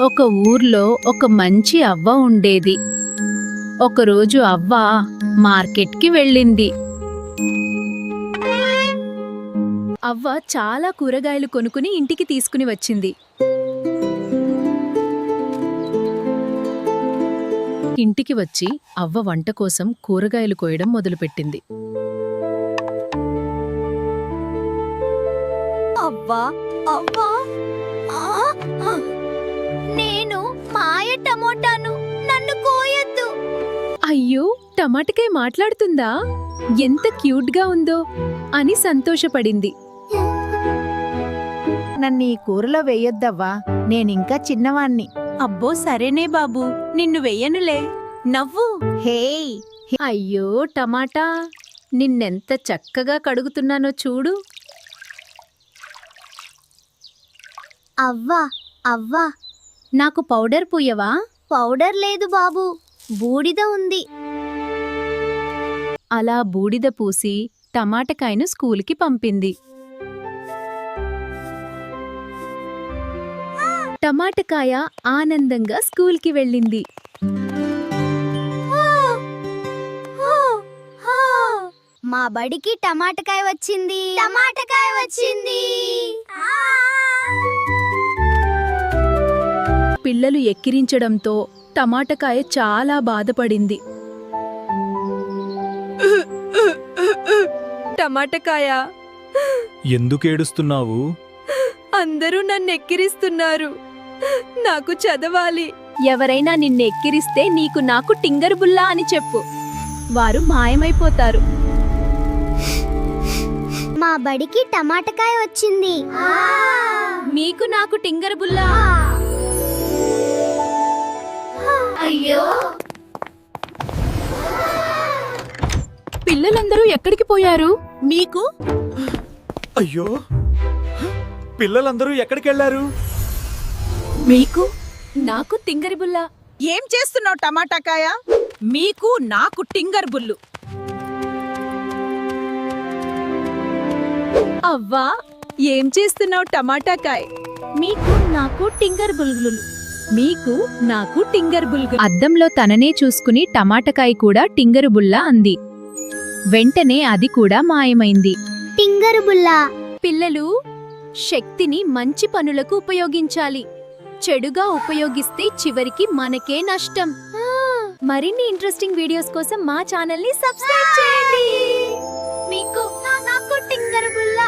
ఒక ఊర్లో ఒక మంచి అవ్వ ఉండేది. ఒకరోజు అవ్వ మార్కెట్కి వెళ్ళింది. అవ్వ చాలా కూరగాయలు కొనుక్కుని ఇంటికి తీసుకుని వచ్చింది. ఇంటికి వచ్చి అవ్వ వంట కోసం కూరగాయలు కోయడం మొదలుపెట్టింది. అవ్వా అవ్వా నేను మాయ టమోటాను, నన్ను కోయొద్దు. అయ్యో, టమాటకాయ మాట్లాడుతుందా? ఎంత క్యూట్గా ఉందో అని సంతోషపడింది. నన్ను ఈ కూరలో వేయొద్దవ్వా, నేనింకా చిన్నవాణ్ణి. అబ్బో సరేనే బాబు, నిన్ను వెయ్యనులే. నవ్వు. హేయ్, అయ్యో టమాటా, నిన్నెంత చక్కగా కడుగుతున్నానో చూడు. అవ్వా అవ్వా నాకు పౌడర్ పూయవా? పౌడర్ లేదు బాబు, బూడిద ఉంది. అలా బూడిద పూసి టమాటకాయను స్కూలుకి పంపింది. టమాటకాయ ఆనందంగా స్కూల్కి వెళ్ళింది. మా బడికి టమాటకాయ వచ్చింది, టమాటకాయ వచ్చింది. పిల్లలు ఎక్కిరించడంతో టమాటకాయ చాలా బాధపడింది. టమాటకాయ, ఎందుకేడుస్తున్నావు? అందరూ నన్ను ఎక్కిరిస్తున్నారు. నాకు చదవాలి. ఎవరైనా నిన్నెక్కిరిస్తే నీకు నాకు టింగర్ బుల్లా అని చెప్పు. వారు మాయమైపోతారు. మా బడికి టమాటకాయ వచ్చింది. మీకు నాకు టింగర్ బుల్లా. అయ్యో, పిల్లలందరూ ఎక్కడికి పోయారు? మీకు అయ్యో, పిల్లలందరూ ఎక్కడికెళ్లారు? మీకు నాకు టింగర్ బుల్లా. ఏం చేస్తున్నావు టమాటాకాయ? మీకు నాకు టింగర్ బుల్లు. అవ్వా, ఏం చేస్తున్నావు టమాటాకాయ్? మీకు నాకు టింగర్ బుల్గులు. మీకు నాకు టింగర్ బుల్గులు. అద్దంలో తననే చూసుకుని టమాటకాయ కూడా టింగరు బుల్లా అంది. వెంటనే అది కూడా మాయమైంది. టింగరు బుల్లా. పిల్లలు, శక్తిని మంచి పనులకు ఉపయోగించాలి. చెడుగా ఉపయోగిస్తే చివరికి మనకే నష్టం. మరిన్ని ఇంట్రెస్టింగ్ వీడియోస్ కోసం మా ఛానల్ని సబ్స్క్రైబ్ చేయండి. మీకు నాకు టింగరు బుల్లా.